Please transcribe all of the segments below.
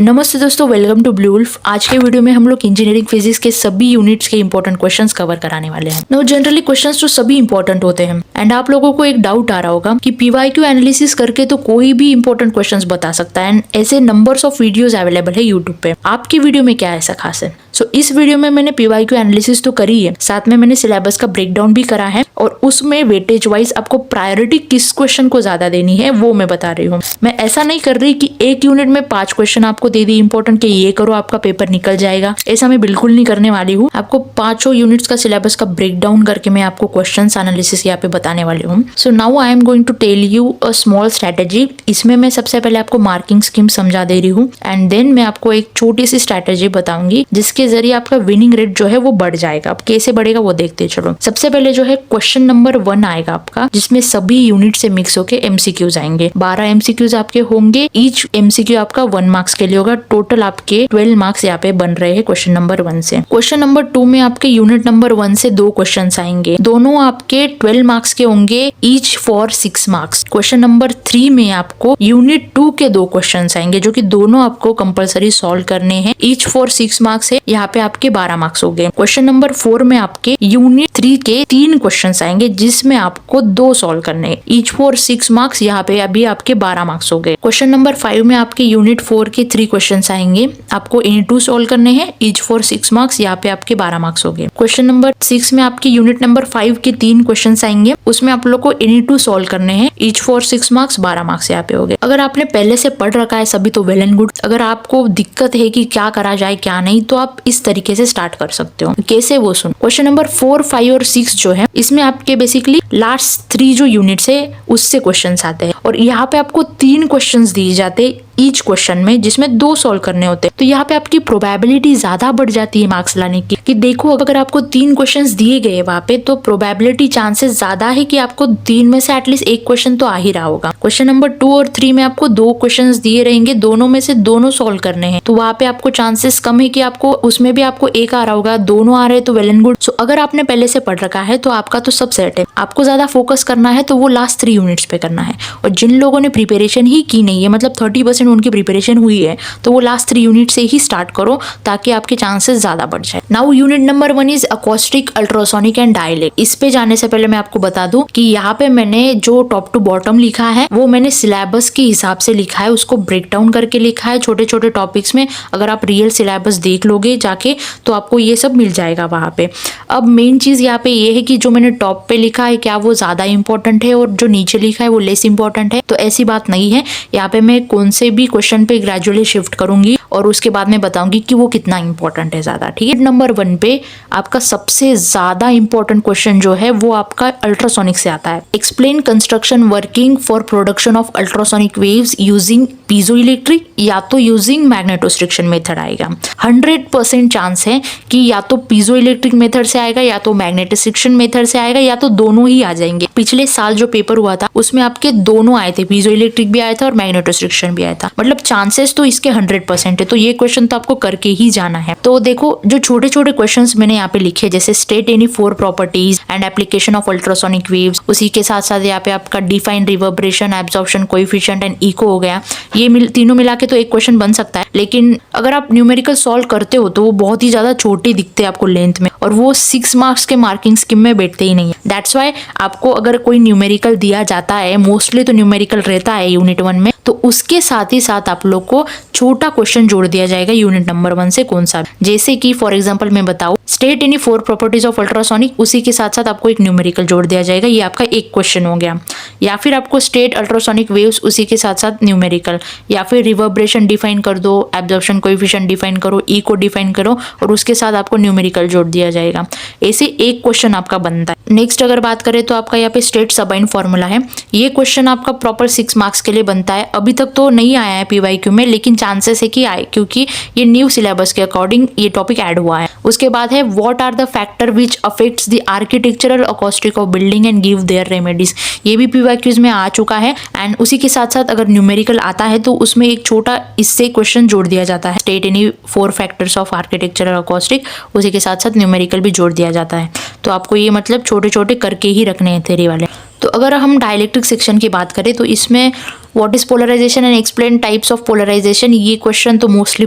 नमस्ते दोस्तों, welcome to blue wolf. आज के वीडियो में हम लोग इंजीनियरिंग फिजिक्स के सभी यूनिट्स के इंपॉर्टेंट क्वेश्चंस कवर कराने वाले हैं। नो जनरली क्वेश्चंस तो सभी इंपॉर्टेंट होते हैं एंड आप लोगों को एक डाउट आ रहा होगा कि पीवाईक्यू एनालिसिस करके तो कोई भी इंपॉर्टेंट क्वेश्चंस बता सकता है एंड ऐसे नंबर्स ऑफ वीडियोस अवेलेबल है यूट्यूब पे। आपकी वीडियो में क्या ऐसा खास है? इस वीडियो में मैंने पीवाईक्यू एनालिसिस तो करी है, साथ में मैंने सिलेबस का ब्रेकडाउन भी करा है और उसमें वेटेज वाइज आपको प्रायोरिटी किस क्वेश्चन को ज्यादा देनी है वो मैं बता रही हूँ। मैं ऐसा नहीं कर रही कि एक यूनिट में 5 क्वेश्चन आपको दे दी इंपॉर्टेंट कि ये करो आपका पेपर निकल जाएगा। ऐसा मैं बिल्कुल नहीं करने वाली हूँ। आपको 5 यूनिट्स का सिलेबस का ब्रेकडाउन करके मैं आपको क्वेश्चन एनालिसिस यहाँ पे बताने वाली हूँ। So now I am going to tell you a small strategy. इसमें मैं सबसे पहले आपको मार्किंग स्कीम समझा दे रही हूँ एंड देन मैं आपको एक छोटी सी स्ट्रेटेजी बताऊंगी जिसके जरिए आपका विनिंग रेट जो है वो बढ़ जाएगा। अब कैसे बढ़ेगा वो देखते चलो। सबसे पहले जो है क्वेश्चन नंबर 1 आएगा आपका, जिसमें सभी यूनिट से मिक्स होके एमसीक्यूज आएंगे। 12 एमसीक्यूज आपके होंगे। ईच एमसीक्यू आपका 1 मार्क्स के लिए होगा। टोटल आपके 12 मार्क्स यहाँ पे बन रहे हैं क्वेश्चन नंबर 1 से। क्वेश्चन नंबर 2 में आपके यूनिट नंबर 1 से 2 क्वेश्चन आएंगे। दोनों आपके 12 मार्क्स के होंगे, each for 6 marks. Question number 3 में आपको यूनिट 2 के 2 क्वेश्चन आएंगे जो कि दोनों आपको कंपलसरी सॉल्व करने हैं। ईच फॉर 6 मार्क्स है, यहाँ पे आपके 12 मार्क्स हो गए। क्वेश्चन नंबर 4 में आपके यूनिट 3 के 3 क्वेश्चंस आएंगे जिसमें आपको 2 सॉल्व करने हैं। ईच फॉर 6 मार्क्स, यहाँ पे अभी आपके 12 मार्क्स हो गए। क्वेश्चन नंबर 5 में आपके यूनिट 4 के 3 क्वेश्चंस आएंगे। आपको एनी 2 सॉल्व करने हैं। ईच फॉर 6 मार्क्स, यहाँ पे आपके 12 मार्क्स हो गए। क्वेश्चन नंबर 6 में आपके यूनिट नंबर 5 के 3 क्वेश्चंस आएंगे। उसमें आप लोग को एनी 2 सॉल्व करने हैं। ईच फॉर 6 मार्क्स, 12 मार्क्स यहाँ पे हो गए। अगर आपने पहले से पढ़ रखा है सभी तो वेल एंड गुड। अगर आपको दिक्कत है कि क्या करा जाए क्या नहीं, तो आप इस तरीके से स्टार्ट कर सकते हो। कैसे वो सुन। क्वेश्चन नंबर 4, 5 और 6 जो है इसमें आपके बेसिकली लास्ट 3 जो यूनिट्स है उससे क्वेश्चंस आते हैं और यहाँ पे आपको 3 क्वेश्चंस दिए जाते हैं ईच क्वेश्चन में, जिसमें 2 सॉल्व करने होते हैं। तो यहाँ पे आपकी प्रोबेबिलिटी ज्यादा बढ़ जाती है मार्क्स लाने की। कि देखो अगर आपको 3 क्वेश्चंस दिए गए वहां पे, तो प्रोबेबिलिटी चांसेस ज्यादा है कि आपको 3 में से एटलीस्ट 1 क्वेश्चन तो आ ही रहा होगा। क्वेश्चन नंबर 2 और 3 में आपको 2 क्वेश्चंस दिए रहेंगे, दोनों में से दोनों सॉल्व करने हैं। तो वहां पे आपको चांसेस कम है कि आपको उसमें भी आपको 1 आ रहा होगा। दोनों आ रहे हैं तो वेल एंड गुड। सो अगर आपने पहले से पढ़ रखा है तो आपका तो सब सेट है। आपको ज्यादा फोकस करना है तो वो लास्ट 3 यूनिट्स पे करना है। और जिन लोगों ने प्रिपरेशन ही की नहीं है, मतलब 30% उनकी प्रिपरेशन हुई है, तो वो लास्ट 3 यूनिट से ही स्टार्ट करो ताकि आपके चांसेस ज्यादा बढ़ जाए। Now unit number 1 is acoustic, ultrasonic and dialect. इस पे जाने से पहले मैं आपको बता दूं कि यहाँ पे मैंने जो टॉप टू बॉटम लिखा है वो मैंने सिलेबस के हिसाब से लिखा है। उसको ब्रेक डाउन करके लिखा है छोटे छोटे टॉपिक्स में। अगर आप रियल सिलेबस देख लोगे जाके तो आपको ये सब मिल जाएगा वहां पे। अब मेन चीज यहाँ पे ये है कि जो मैंने टॉप पे लिखा है क्या वो ज्यादा इंपॉर्टेंट है और जो नीचे लिखा है वो लेस इंपॉर्टेंट है, तो ऐसी बात नहीं है। यहाँ पे मैं कौन से भी क्वेश्चन पे ग्रेजुअली शिफ्ट करूंगी और उसके बाद में बताऊंगी कि वो कितना इंपॉर्टेंट है ज्यादा। ठीक है। नंबर 1 पे आपका सबसे ज्यादा इंपॉर्टेंट क्वेश्चन जो है वो आपका अल्ट्रासोनिक से आता है। Explain construction working for production of ultrasonic waves using piezoelectric या तो यूजिंग मैग्नेटोस्ट्रिक्शन मेथड आएगा। 100% चांस है कि या तो पीजोइलेक्ट्रिक मेथड से आएगा या तो मैग्नेटोस्ट्रिक्शन मेथड से आएगा या तो दोनों ही आ जाएंगे। पिछले साल जो पेपर हुआ था उसमें आपके दोनों आए थे, पीजोइलेक्ट्रिक भी आया था और मैग्नेटोस्ट्रिक्शन भी आया था। मतलब चांसेस तो इसके 100% है। तो ये क्वेश्चन तो आपको करके ही जाना है। तो देखो जो छोटे छोटे क्वेश्चंस मैंने यहाँ पे लिखे, जैसे state any 4 properties and application of ultrasonic waves, उसी के साथ साथ यहाँ पे आपका define reverberation, absorption coefficient and echo हो गया। ये तीनों मिला के तो एक क्वेश्चन बन सकता है, लेकिन अगर आप न्यूमेरिकल सॉल्व करते हो तो वो बहुत ही ज्यादा छोटे दिखते हैं आपको लेंथ में, और वो 6 मार्क्स के मार्किंग स्कीम में बैठते ही नहीं है। दैट्स वाई आपको अगर कोई न्यूमेरिकल दिया जाता है, मोस्टली तो न्यूमेरिकल रहता है यूनिट 1 में, तो उसके साथ ही साथ आप लोग को छोटा क्वेश्चन जोड़ दिया जाएगा यूनिट नंबर 1 से कौन सा। जैसे कि फॉर एग्जांपल मैं बताऊं, state any 4 properties of ultrasonic, उसी के साथ साथ आपको एक न्यूमेरिकल जोड़ दिया जाएगा। ये आपका एक क्वेश्चन हो गया। या फिर आपको स्टेट अल्ट्रासोनिक वेव्स, उसी के साथ साथ न्यूमेरिकल, या फिर रिवर्बरेशन डिफाइन कर दो, एब्जॉर्प्शन कोएफिशिएंट डिफाइन करो, ई को डिफाइन करो और उसके साथ आपको न्यूमेरिकल जोड़ दिया जाएगा। ऐसे एक क्वेश्चन आपका बनता है। नेक्स्ट अगर बात करें तो आपका यहाँ पे स्टेट सबइन फॉर्मूला है। ये क्वेश्चन आपका प्रॉपर 6 मार्क्स के लिए बनता है। अभी तक तो नहीं आया है पीवाईक्यू में, लेकिन चांसेस है कि आए, क्योंकि ये न्यू सिलेबस के अकॉर्डिंग ये टॉपिक ऐड हुआ है। उसके बाद है what are the factor which affects the architectural acoustic of building and give their remedies. ये भी पीवाईक्यूज में आ चुका है। एंड उसी के साथ साथ अगर न्यूमेरिकल आता है तो उसमें एक छोटा इससे क्वेश्चन जोड़ दिया जाता है। State any 4 factors of architectural acoustic, उसी के साथ साथ न्यूमेरिकल भी जोड़ दिया जाता है। तो आपको ये मतलब छोटे छोटे करके ही रखने हैं थ्योरी वाले। तो अगर हम डाइलेक्ट्रिक सेक्शन की बात करें तो इसमें what is polarisation and explain types of polarisation, ये क्वेश्चन तो मोस्टली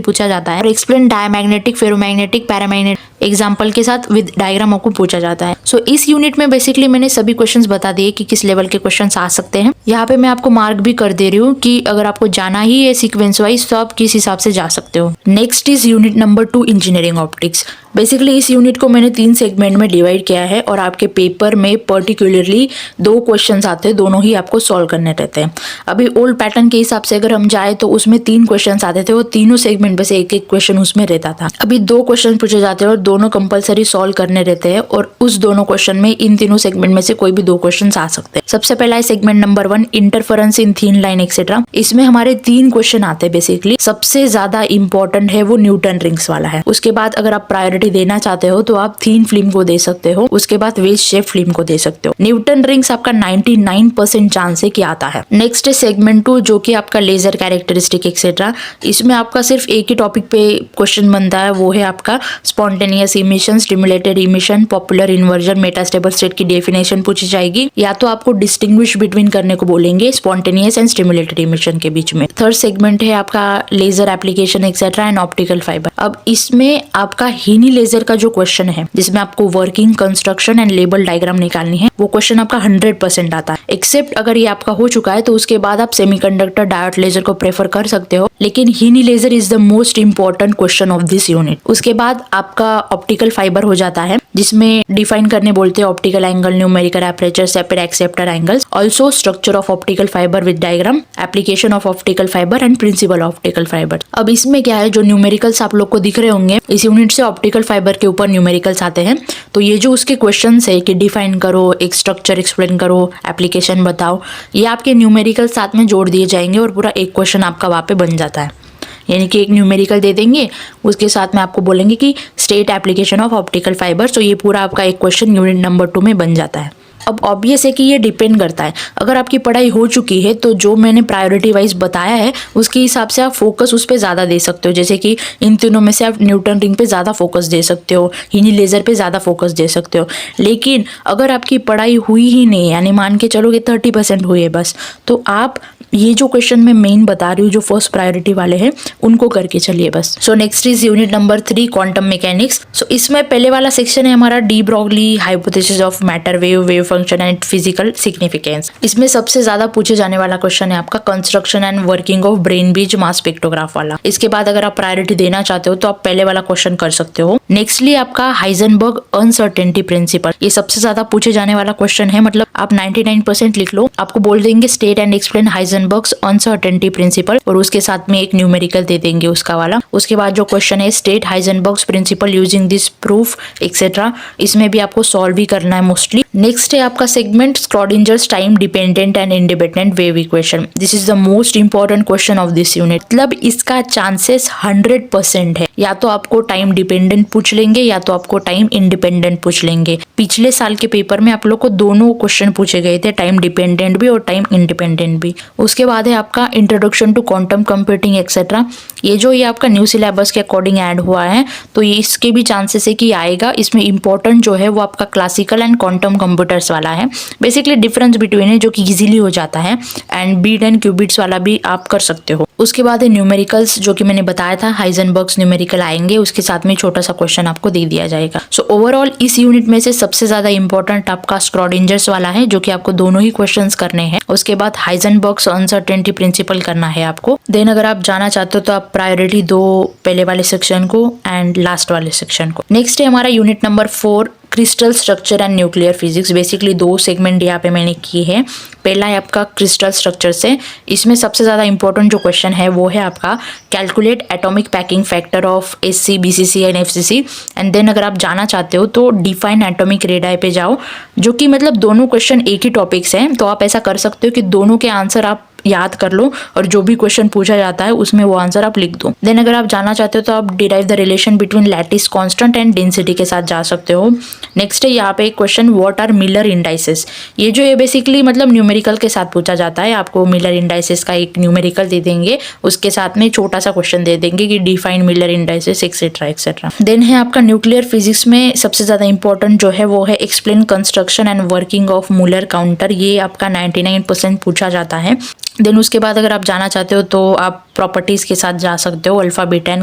पूछा जाता है। और explain diamagnetic, ferromagnetic, paramagnetic example के साथ विद डायग्राम आपको पूछा जाता है। सो इस यूनिट में बेसिकली मैंने सभी क्वेश्चंस बता दिए कि किस लेवल के क्वेश्चंस आ सकते हैं। यहाँ पे मैं आपको मार्क भी कर दे रही हूँ कि अगर आपको जाना ही है सीक्वेंस वाइज तो आप किस हिसाब से जा सकते हो। Next is unit number 2, engineering optics. Basically इस यूनिट को मैंने 3 सेगमेंट में डिवाइड किया है और आपके पेपर में पर्टिकुलरली 2 क्वेश्चंस आते हैं, दोनों ही आपको सॉल्व करने रहते हैं। अभी ओल्ड पैटर्न के हिसाब से अगर हम जाए तो उसमें 3 क्वेश्चंस आते थे, वो तीनों सेगमेंट में से एक एक क्वेश्चन उसमें रहता था। अभी 2 क्वेश्चन पूछे जाते हैं और दोनों कंपलसरी सॉल्व करने रहते हैं और उस दोनों क्वेश्चन में इन तीनों सेगमेंट में से कोई भी 2 क्वेश्चन आ सकते हैं। सबसे पहला है सेगमेंट नंबर 1, इंटरफेरेंस इन थीन लाइन एक्सेट्रा। इसमें हमारे 3 क्वेश्चन आते हैं। बेसिकली सबसे ज्यादा इंपॉर्टेंट है वो न्यूटन रिंग्स वाला है। उसके बाद अगर आप प्रायोरिटी देना चाहते हो तो आप थीन फिल्म को दे सकते हो, उसके बाद वेज शेप फिल्म को दे सकते हो। न्यूटन रिंग्स आपका 99% चांस है कि आता है। नेक्स्ट है सेगमेंट 2 जो कि आपका लेजर कैरेक्टरिस्टिक एक्सेट्रा। इसमें आपका सिर्फ एक ही टॉपिक पे क्वेश्चन बनता है, वो है आपका spontaneous emission, stimulated emission, popular inversion, metastable state की डेफिनेशन पूछी जाएगी, या तो आपको डिस्टिंग्विश बिटवीन करने को बोलेंगे स्पॉन्टेनियस एंड स्टिमुलेटेड इमिशन के बीच में। थर्ड सेगमेंट है आपका laser application etcetera and optical fibre. अब इसमें आपका हीनी लेजर का जो क्वेश्चन है जिसमें आपको working, construction and label diagram निकालनी है, वो क्वेश्चन आपका 100% आता है। एक्सेप्ट अगर ये आपका हो चुका है तो उसके बाद आप सेमीकंडक्टर डायोड लेजर को प्रेफर कर सकते हो, लेकिन He Ne laser is the most important question of this unit. उसके बाद आपका ऑप्टिकल फाइबर हो जाता है जिसमें डिफाइन करने बोलते हैं optical angle, numerical aperture, separate acceptor angles, also structure of optical fibre with diagram, application of optical fibre and principle optical fibre. अब इसमें क्या है, जो न्यूमेरिकल्स आप लोग को दिख रहे होंगे इस यूनिट से ऑप्टिकल फाइबर के ऊपर न्यूमेरिकल्स आते हैं। तो ये जो उसके क्वेश्चंस है कि डिफाइन करो, एक स्ट्रक्चर एक्सप्लेन करो, एप्लीकेशन बताओ, ये आपके न्यूमेरिकल साथ में जोड़ दिए जाएंगे और पूरा एक क्वेश्चन आपका वहाँ पे बन जाता है। यानी कि एक न्यूमेरिकल दे देंगे, उसके साथ में आपको बोलेंगे कि state application of optical fibre, तो ये पूरा आपका एक क्वेश्चन यूनिट नंबर 2 में बन जाता है। अब ऑब्वियस है कि ये डिपेंड करता है, अगर आपकी पढ़ाई हो चुकी है तो जो मैंने प्रायोरिटी वाइज बताया है उसके हिसाब से आप फोकस उस पर ज़्यादा दे सकते हो। जैसे कि इन तीनों में से आप न्यूटन रिंग पे ज़्यादा फोकस दे सकते हो, हीनी लेज़र पे ज़्यादा फोकस दे सकते हो। लेकिन अगर आपकी पढ़ाई हुई ही नहीं, यानी मान के चलो कि 30% हुई है बस, तो आप ये जो क्वेश्चन मैं मेन बता रही हूँ जो फर्स्ट प्रायोरिटी वाले हैं उनको करके चलिए बस। So next is unit number 3, quantum mechanics. So इसमें पहले वाला सेक्शन है हमारा de Broglie hypothesis of matter wave, wave function and physical significance. इसमें सबसे ज्यादा पूछे जाने वाला क्वेश्चन है आपका construction and working of Bainbridge mass spectrograph वाला। इसके बाद अगर आप प्रायोरिटी देना चाहते हो तो आप पहले वाला क्वेश्चन कर सकते हो। नेक्स्टली आपका हाइजेनबर्ग अनसर्टेनिटी प्रिंसिपल, ये सबसे ज्यादा पूछे जाने वाला क्वेश्चन है, मतलब आप 99% लिख लो, आपको बोल देंगे state and explain Heisenberg's uncertainty principle और उसके साथ में एक न्यूमेरिकल दे देंगे उसका वाला। उसके बाद जो क्वेश्चन है state Heisenberg's principle using this proof etcetera, इसमें भी आपको सॉल्व ही करना है मोस्टली। नेक्स्ट है आपका segment Schrodinger's time dependent and independent wave equation. This is the most important question of this unit. मतलब इसका चांसेस 100% है, या तो आपको टाइम डिपेंडेंट पूछ लेंगे या तो आपको टाइम इंडिपेंडेंट पूछ लेंगे। पिछले साल के पेपर में आप लोग को दोनों क्वेश्चन पूछे गए थे, टाइम डिपेंडेंट भी और टाइम इंडिपेंडेंट भी। उसके बाद है आपका introduction to quantum computing etcetera. ये आपका न्यू सिलेबस के अकॉर्डिंग ऐड हुआ है, तो ये इसके भी चांसेस है कि आएगा। इसमें इंपॉर्टेंट जो है वो आपका क्लासिकल एंड क्वांटम कंप्यूटर्स वाला है। बेसिकली डिफरेंस बिटवीन है जो कि इजीली हो जाता है, एंड बीट एंड क्यूबिट्स वाला भी आप कर सकते हो। उसके बाद है न्यूमेरिकल्स, जो कि मैंने बताया था हाइजेनबर्ग्स न्यूमेरिकल आएंगे, उसके साथ में छोटा सा क्वेश्चन आपको दे दिया जाएगा। सो ओवरऑल इस यूनिट में से सबसे ज्यादा इंपॉर्टेंट आपका स्क्रॉडिंजर्स वाला है, जो कि आपको दोनों ही क्वेश्चंस करने हैं। उसके बाद हाइजेनबर्ग्स अनसर्टेनिटी प्रिंसिपल करना है आपको। देन अगर आप जाना चाहते हो तो आप प्रायोरिटी दो पहले वाले सेक्शन को एंड लास्ट वाले सेक्शन को। नेक्स्ट है हमारा unit number 4, crystal structure and nuclear physics. Basically 2 segment यहाँ पे मैंने किए हैं। पहला है आपका क्रिस्टल स्ट्रक्चर से, इसमें सबसे ज़्यादा इंपॉर्टेंट जो क्वेश्चन है वो है आपका calculate atomic packing factor of SC, BCC एंड FCC। एंड देन अगर आप जाना चाहते हो तो डिफाइन एटॉमिक रेडाई पे जाओ, जो कि मतलब दोनों क्वेश्चन एक ही टॉपिक्स हैं, तो आप ऐसा कर सकते हो कि दोनों के आंसर आप याद कर लो और जो भी क्वेश्चन पूछा जाता है उसमें वो आंसर आप लिख दो। देन अगर आप जाना चाहते हो तो आप derive the relation between lattice constant and density के साथ जा सकते हो। नेक्स्ट है यहाँ पे एक question, what are Miller indices. ये बेसिकली मतलब न्यूमेरिकल के साथ पूछा जाता है। आपको मिलर इंडाइसेस का एक न्यूमेरिकल दे देंगे, उसके साथ में छोटा सा क्वेश्चन दे देंगे कि define Miller indices etcetera etcetera. Then है आपका न्यूक्लियर फिजिक्स में सबसे ज्यादा इंपॉर्टेंट जो है वो है explain construction and working of Muller counter. ये आपका 99% पूछा जाता है। देन उसके बाद अगर आप जाना चाहते हो तो आप प्रॉपर्टीज के साथ जा सकते हो, alpha beta and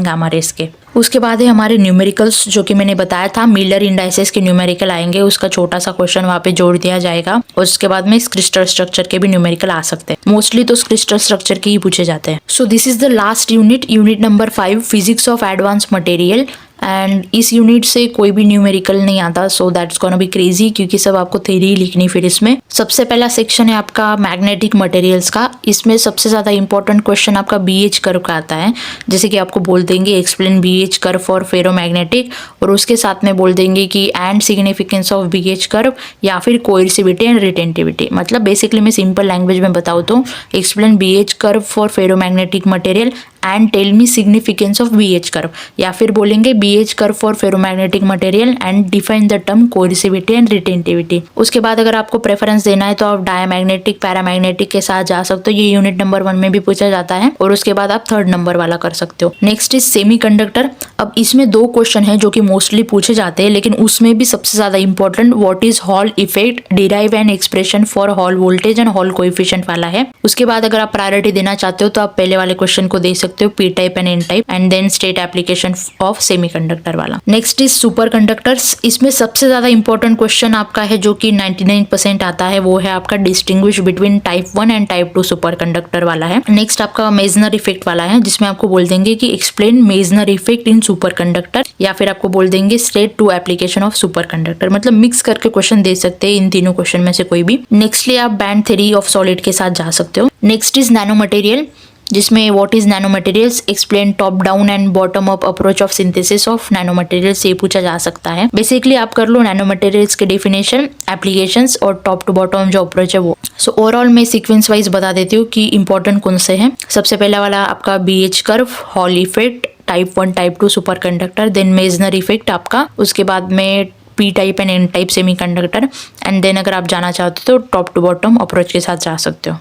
gamma rays के। उसके बाद है हमारे न्यूमेरिकल्स, जो कि मैंने बताया था मिलर इंडाइसेस के न्यूमेरिकल आएंगे, उसका छोटा सा क्वेश्चन वहाँ पे जोड़ दिया जाएगा। और उसके बाद में क्रिस्टल स्ट्रक्चर के भी न्यूमेरिकल आ सकते हैं। मोस्टली तो क्रिस्टल स्ट्रक्चर के ही पूछे जाते हैं। So this is the last unit number 5, physics of advance material. And इस यूनिट से कोई भी न्यूमेरिकल नहीं आता, so that's gonna be crazy, क्योंकि सब आपको थ्योरी लिखनी। फिर इसमें सबसे पहला सेक्शन है आपका मैग्नेटिक मटेरियल्स का। इसमें सबसे ज्यादा इंपॉर्टेंट क्वेश्चन आपका बीएच कर्व का आता है। जैसे कि आपको बोल देंगे explain BH curve for ferromagnetic, और उसके साथ में बोल देंगे कि and significance of BH curve, या फिर कोएर्सिविटी एंड रिटेंटिविटी। मतलब बेसिकली मैं सिंपल लैंग्वेज में बताऊँ तो explain BH curve for ferromagnetic material and tell me significance of BH curve, या फिर बोलेंगे BH curve for ferromagnetic material and define the term coercivity and retentivity. उसके बाद अगर आपको प्रेफरेंस देना है तो आप डायमैग्नेटिक पैरामैग्नेटिक के साथ जा सकते हो। ये यूनिट नंबर 1 में भी पूछा जाता है, और उसके बाद आप 3rd नंबर वाला कर सकते हो। Next is semiconductor. अब इसमें 2 क्वेश्चन है जो कि मोस्टली पूछे जाते हैं, लेकिन उसमें भी सबसे ज्यादा important what is hall effect, derive an expression for hall voltage and hall coefficient वाला है। उसके बाद अगर आप प्रायोरिटी देना चाहते हो तो आप पहले वाले क्वेश्चन को दे सकते हो, P type and N type, and then state application of semiconductor वाला। Next is superconductors. इसमें सबसे ज्यादा इंपॉर्टेंट क्वेश्चन आपका है जो कि 99% आता है, वो है आपका distinguish between type 1 and type 2 super conductor वाला है। नेक्स्ट आपका मेजनर इफेक्ट वाला है, जिसमें आपको बोल देंगे कि explain Meissner effect in superconductor, या फिर आपको बोल देंगे state 2 application of superconductor. मतलब मिक्स करके क्वेश्चन दे सकते हैं इन तीनों क्वेश्चन में से कोई भी। नेक्स्टली आप बैंड थ्योरी ऑफ सॉलिड के साथ जा सकते हो। नेक्स्ट इज नैनो मटेरियल, जिसमें what is nano materials, explain top down and bottom up approach of synthesis of nano materials, ये पूछा जा सकता है। बेसिकली आप कर लो नैनो मटेरियल्स के डेफिनेशन, एप्लीकेशंस और टॉप टू बॉटम जो अप्रोच है वो। सो ओवरऑल मैं सीक्वेंस वाइज बता देती हूँ कि इंपॉर्टेंट कौन से हैं। सबसे पहला वाला आपका BH curve, Hall effect, type 1 type 2 superconductor, then Meissner effect आपका, उसके बाद में P type and N type semiconductor, and then अगर आप जाना चाहते हो तो टॉप टू बॉटम अप्रोच के साथ जा सकते हो।